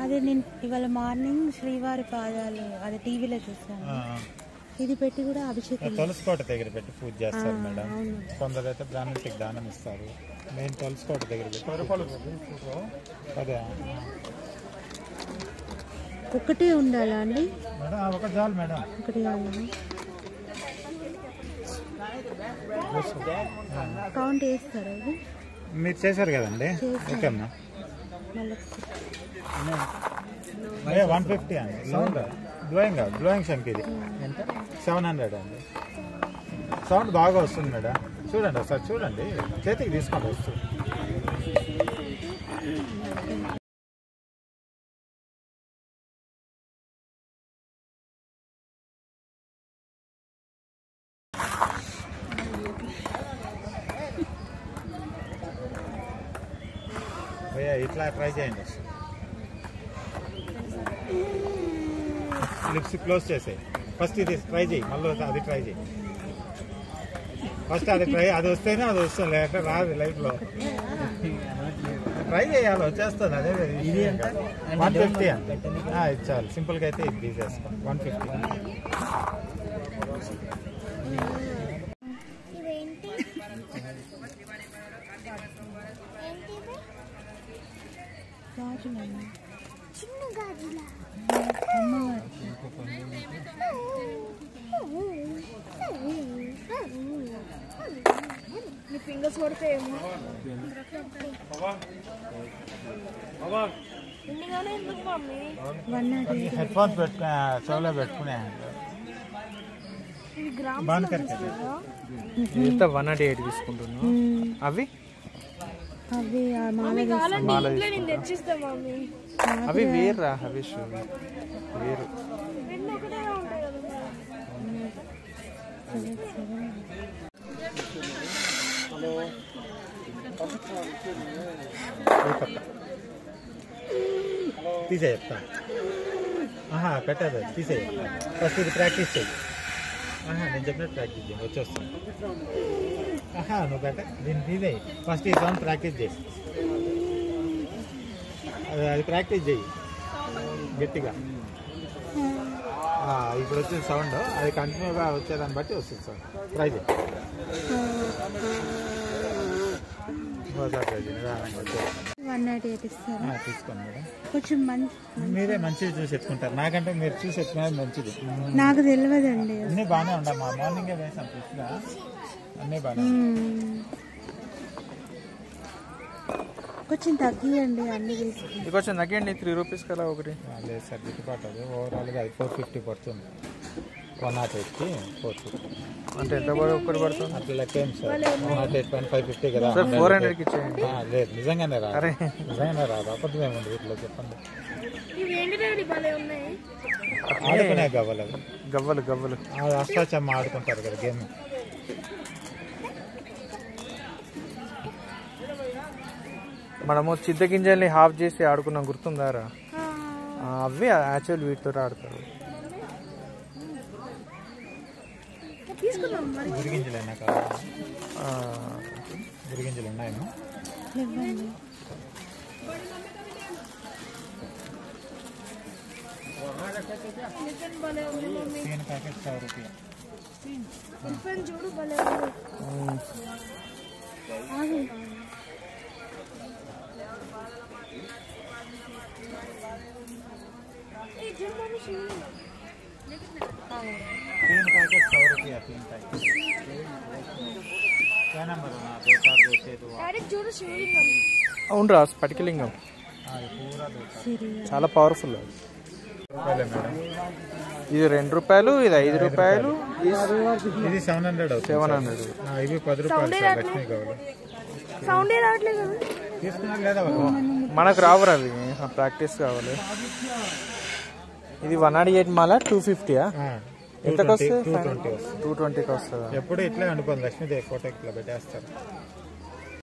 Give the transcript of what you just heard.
అదే నేను ఇవాళ మార్నింగ్ శ్రీవారి పాదాలు అదే టీవీలో చూసాను. ఇది పెట్టి కూడా అభిషేకం తులసికోట దగ్గర పెట్టి పూజ చేస్తారు మేడం. కొందరైతే బ్రాహ్మణుడికి దానం ఇస్తారు. నేను తులసికోట దగ్గర పెట్టి అదే ఒకటే ఉండాలా అండి మేడం? ఒక చాలు మేడం, ఒకటి కావాలి. కౌంట్ వేస్తారు అది మీరు చేశారు కదండి. ఓకే అమ్మా, 150 అండి. సౌండ్ బ్లోయింగ్ శంక్ ఇది 700 అండి. సౌండ్ బాగా వస్తుంది మేడం. చూడండి ఒకసారి చూడండి, చేతికి తీసుకోండి వస్తుంది. ఇట్లా ట్రై చేయండి. లిప్స్ క్లోజ్ చేసాయి. ఫస్ట్ ఇది ట్రై చేయి, మళ్ళీ అది ట్రై చేయి. ఫస్ట్ అది ట్రై, అది వస్తేనే అది వస్తుంది, లేకపోతే రాదు లైఫ్లో. ట్రై చేయాలి, వచ్చేస్తుంది. అదే 150 అండి. ఇది చాలు, సింపుల్గా అయితే ఇది తీసేస్తాం. 150. చిన్న గాజులా ఫింగర్స్ పడతాయేమో. హెడ్ ఫోన్స్ పెట్టుకునే చెవులో పెట్టుకునే 108 తీసుకుంటున్నా. అవి అవి వేర్రా, అవి వేరు. తీసే చెప్తా. పెట్టదు, తీసే చెప్తా. ఫస్ట్ ఇది ప్రాక్టీస్ చేయి. నేను చెప్పినట్టు ప్రాక్టీస్ చేయి, వచ్చేస్తాను. నువ్వు పెట్ట దీన్ని తీసే. ఫస్ట్ ఈ సౌండ్ ప్రాక్టీస్ చేయి. అది ప్రాక్టీస్ చేయి గట్టిగా. ఇప్పుడు వచ్చిన సౌండ్ అది కంటిన్యూగా వచ్చేదాన్ని బట్టి వస్తుంది సౌండ్. ట్రై చేయి. తీసుకోండి మేడం. కొంచెం మీరే మంచిది చూసి ఎత్తుకుంటారు. నాకంటే మీరు చూసి ఎత్తుకునేది మంచిది. నాకు తెలియదండి. అన్నీ బాగానే ఉండమ్మా. మార్నింగే వేసాం ఫ్రెష్గా, అన్నీ బాగానే. కొంచెం తగ్గియండి, అన్ని తీసుకుంటాం. కొంచెం తగ్గియండి. 3 రూపీస్ కదా ఒకటి. లేదు సార్, గిట్టుబాటు అది. ఓవరాల్గా అది 450 పడుతుంది. 108కి 450 అంటే ఎంత ఒక్కటి పడుతుంది? అట్లా లెక్క ఏం సార్? 108.550 కదా. 400కి ఇచ్చేయండి. లేదు, నిజంగానే రాదు. నిజంగానే రాదు. అబద్ధం ఏముంది వీటిలో చెప్పండి. ఆడుకునే గవ్వలు గవ్వలు అష్టాచమ్మ ఆడుకుంటారు కదా గేమ్. మనము చింతగింజల్ని హాఫ్ చేసి ఆడుకున్నాం, గుర్తుందారా? అవి యాక్చువల్ వీటితో ఆడతారు. గురిగింజలు కావాలి. గురిగింజలు ఉన్నాయేమో. ప్యాకెట్ 100 రూపాయలు. तीन पैकेट 100 रुपया. 3 पैकेट. क्या नंबर होना? 2 4 2 6 2. डायरेक्ट जोड़ शिवलिंगम. అవునరా, స్ఫటికలింగం. पूरा 2 చాలా పవర్ఫుల్. ఇది 2 రూపాయలు, ఇది 5 రూపాయలు, ఇది 700 అవుతుంది. 700. ఇవి 10 రూపాయలు సార్. లక్ష్మీ గౌడ్ సౌండ్ రావట్లేదు కదా. తీసుకున్నారు లేదా? మనకు రావురా అవి, ప్రాక్టీస్ కావాలి. ఇది 108 మాల 250. ఎంతకు వస్తుంది? 220కి వస్తుందా? ఎప్పుడు ఇట్లా అనుకోండి. లక్ష్మీదేవి ఫోటో ఇట్లా పెట్టేస్తారు.